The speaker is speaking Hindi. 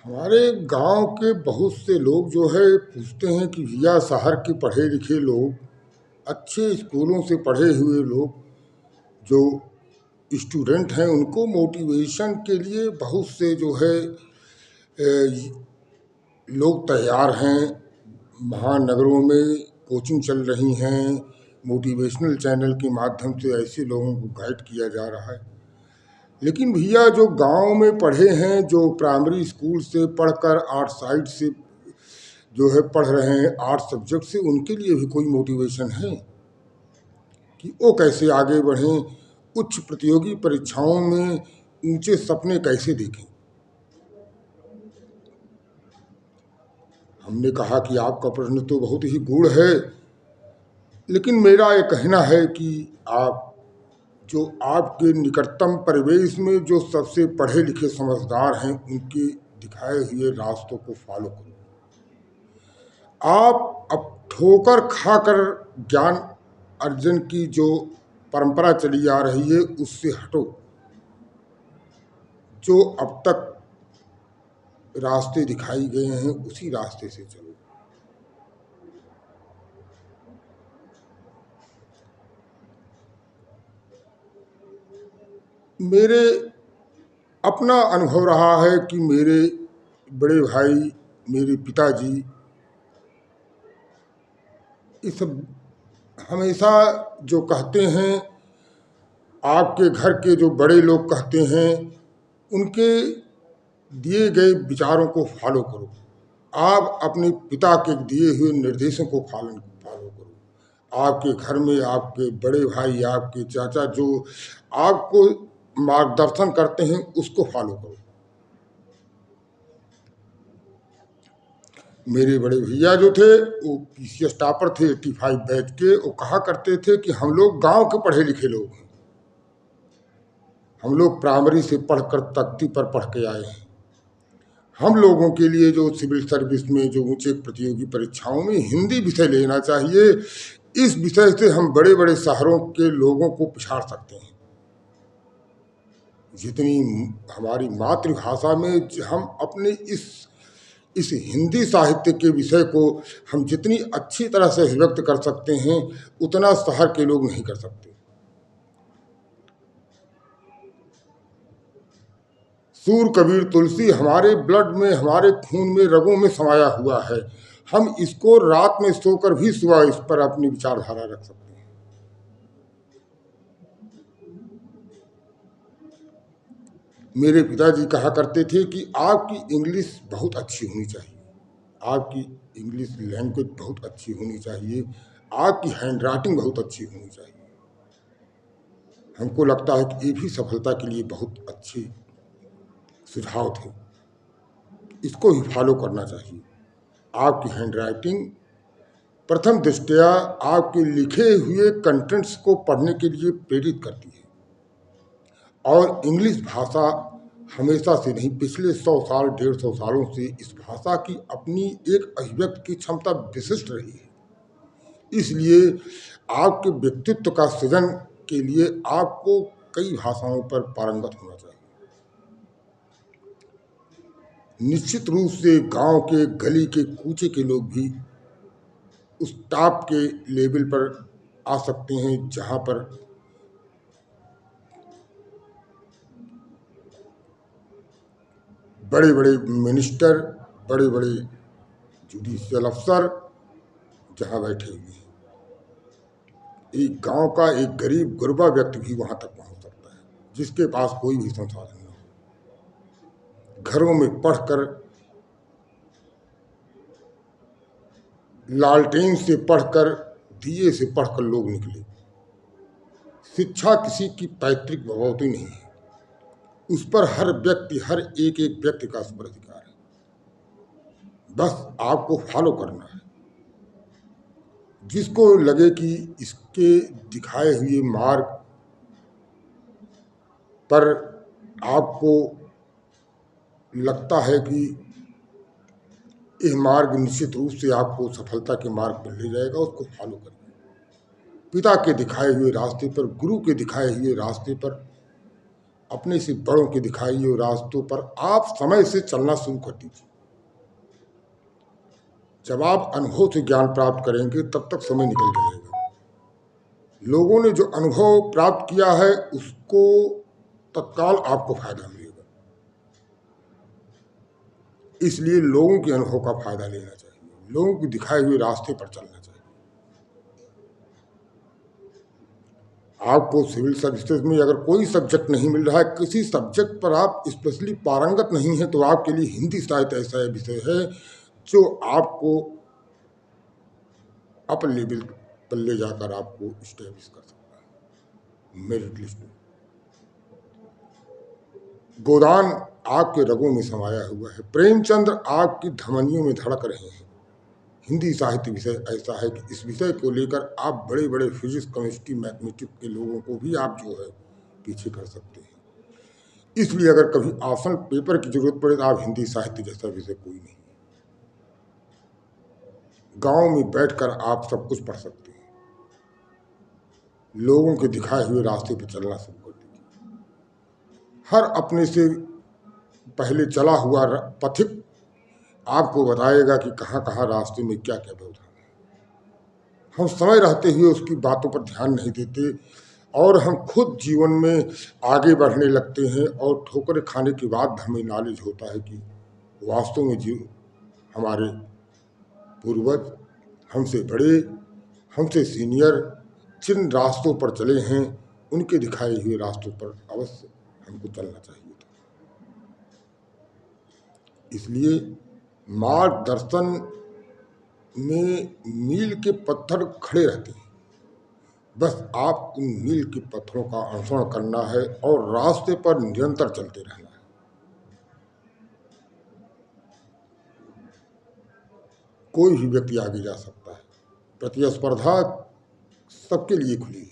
हमारे गांव के बहुत से लोग जो है पूछते हैं कि भैया शहर के पढ़े लिखे लोग अच्छे स्कूलों से पढ़े हुए लोग जो स्टूडेंट हैं उनको मोटिवेशन के लिए बहुत से जो है लोग तैयार हैं। महानगरों में कोचिंग चल रही हैं। मोटिवेशनल चैनल के माध्यम से ऐसे लोगों को गाइड किया जा रहा है। लेकिन भैया जो गांव में पढ़े हैं, जो प्राइमरी स्कूल से पढ़कर आर्ट साइड से जो है पढ़ रहे हैं, आर्ट सब्जेक्ट से, उनके लिए भी कोई मोटिवेशन है कि वो कैसे आगे बढ़ें, उच्च प्रतियोगी परीक्षाओं में ऊंचे सपने कैसे देखें। हमने कहा कि आपका प्रश्न तो बहुत ही गूढ़ है, लेकिन मेरा ये कहना है कि आप जो आपके निकटतम परिवेश में जो सबसे पढ़े लिखे समझदार हैं उनके दिखाए हुए रास्तों को फॉलो करो। आप अब ठोकर खाकर ज्ञान अर्जन की जो परंपरा चली आ रही है उससे हटो। जो अब तक रास्ते दिखाई गए हैं उसी रास्ते से चलो। मेरे अपना अनुभव रहा है कि मेरे बड़े भाई, मेरे पिताजी, ये सब हमेशा जो कहते हैं, आपके घर के जो बड़े लोग कहते हैं, उनके दिए गए विचारों को फॉलो करो। आप अपने पिता के दिए हुए निर्देशों को फॉलो करो। आपके घर में आपके बड़े भाई, आपके चाचा जो आपको मार्गदर्शन करते हैं उसको फॉलो करो। मेरे बड़े भैया जो थे वो पीसीएस टॉपर थे, 85 बैच के। वो कहा करते थे कि हम लोग गांव के पढ़े लिखे लोग हैं, हम लोग प्राइमरी से पढ़कर तख्ती पर पढ़ के आए हैं। हम लोगों के लिए जो सिविल सर्विस में जो ऊंचे प्रतियोगी परीक्षाओं में हिंदी विषय लेना चाहिए, इस विषय से हम बड़े बड़े शहरों के लोगों को पिछाड़ सकते हैं। जितनी हमारी मातृभाषा में हम अपने इस हिंदी साहित्य के विषय को हम जितनी अच्छी तरह से व्यक्त कर सकते हैं, उतना शहर के लोग नहीं कर सकते। सूर कबीर तुलसी हमारे ब्लड में, हमारे खून में, रगों में समाया हुआ है। हम इसको रात में सोकर भी सुबह इस पर अपनी विचारधारा रख सकते हैं। मेरे पिताजी कहा करते थे कि आपकी इंग्लिश बहुत अच्छी होनी चाहिए, आपकी इंग्लिश लैंग्वेज बहुत अच्छी होनी चाहिए, आपकी हैंड राइटिंग बहुत अच्छी होनी चाहिए। हमको लगता है कि ये भी सफलता के लिए बहुत अच्छे सुझाव थे, इसको ही फॉलो करना चाहिए। आपकी हैंड राइटिंग प्रथम दृष्टया आपके लिखे हुए कंटेंट्स को पढ़ने के लिए प्रेरित करती है। और इंग्लिश भाषा हमेशा से नहीं, पिछले 100 साल, 150 सालों से इस भाषा की अपनी एक अभिव्यक्ति की क्षमता विशिष्ट रही है। इसलिए आपके व्यक्तित्व का सृजन के लिए आपको कई भाषाओं पर पारंगत होना चाहिए। निश्चित रूप से गांव के गली के कूचे के लोग भी उस टॉप के लेवल पर आ सकते हैं जहां पर बड़े बड़े मिनिस्टर, बड़े बड़े जुडिशियल अफसर जहां बैठे हुए हैं। एक गांव का एक गरीब गुरबा व्यक्ति भी वहां तक पहुंच सकता है जिसके पास कोई भी संसाधन न हो। घरों में पढ़कर, लालटेन से पढ़कर, दिए से पढ़कर लोग निकले। शिक्षा किसी की पैतृक बगौती नहीं है, उस पर हर व्यक्ति, हर एक एक व्यक्ति का उस पर अधिकार है। बस आपको फॉलो करना है। जिसको लगे कि इसके दिखाए हुए मार्ग पर आपको लगता है कि यह मार्ग निश्चित रूप से आपको सफलता के मार्ग पर ले जाएगा, उसको फॉलो करिए। पिता के दिखाए हुए रास्ते पर, गुरु के दिखाए हुए रास्ते पर अपने से बड़ों के दिखाए हुए रास्तों पर आप समय से चलना शुरू कर दीजिए। जब आप अनुभव से ज्ञान प्राप्त करेंगे तब तक समय निकल जाएगा। लोगों ने जो अनुभव प्राप्त किया है उसको तत्काल आपको फायदा मिलेगा, इसलिए लोगों के अनुभव का फायदा लेना चाहिए, लोगों को दिखाए हुए रास्ते पर चलना चाहिए। आपको सिविल सर्विसेज में अगर कोई सब्जेक्ट नहीं मिल रहा है, किसी सब्जेक्ट पर आप स्पेशली पारंगत नहीं है, तो आपके लिए हिंदी साहित्य ऐसा विषय है जो आपको अपर लेवल पर ले जाकर आपको स्टैब्लिश कर सकता है मेरिट लिस्ट में। गोदान आग के रगों में समाया हुआ है, प्रेमचंद्र आग की धमनियों में धड़क रहे हैं। हिंदी साहित्य विषय ऐसा है कि इस विषय को लेकर आप बड़े बड़े फिजिक्स, केमिस्ट्री, मैथमेटिक्स के लोगों को भी आप जो है पीछे कर सकते हैं। इसलिए अगर कभी आसन पेपर की जरूरत पड़े तो आप हिंदी साहित्य जैसा विषय कोई नहीं, गांव में बैठकर आप सब कुछ पढ़ सकते हैं। लोगों के दिखाए हुए रास्ते पर चलना शुरू कर दीजिए। हर अपने से पहले चला हुआ पथिक आपको बताएगा कि कहाँ कहाँ रास्ते में क्या क्या व्यवधान है। हम समय रहते हुए उसकी बातों पर ध्यान नहीं देते और हम खुद जीवन में आगे बढ़ने लगते हैं, और ठोकरें खाने के बाद हमें नॉलेज होता है कि वास्तव में हमारे पूर्वज हमसे बड़े, हमसे सीनियर जिन रास्तों पर चले हैं उनके दिखाए हुए रास्तों पर अवश्य हमको चलना चाहिए था। इसलिए मार्गदर्शन में मील के पत्थर खड़े रहते हैं, बस आप उन मील के पत्थरों का अनुसरण करना है और रास्ते पर निरंतर चलते रहना है। कोई भी व्यक्ति आगे जा सकता है, प्रतिस्पर्धा सबके लिए खुली है।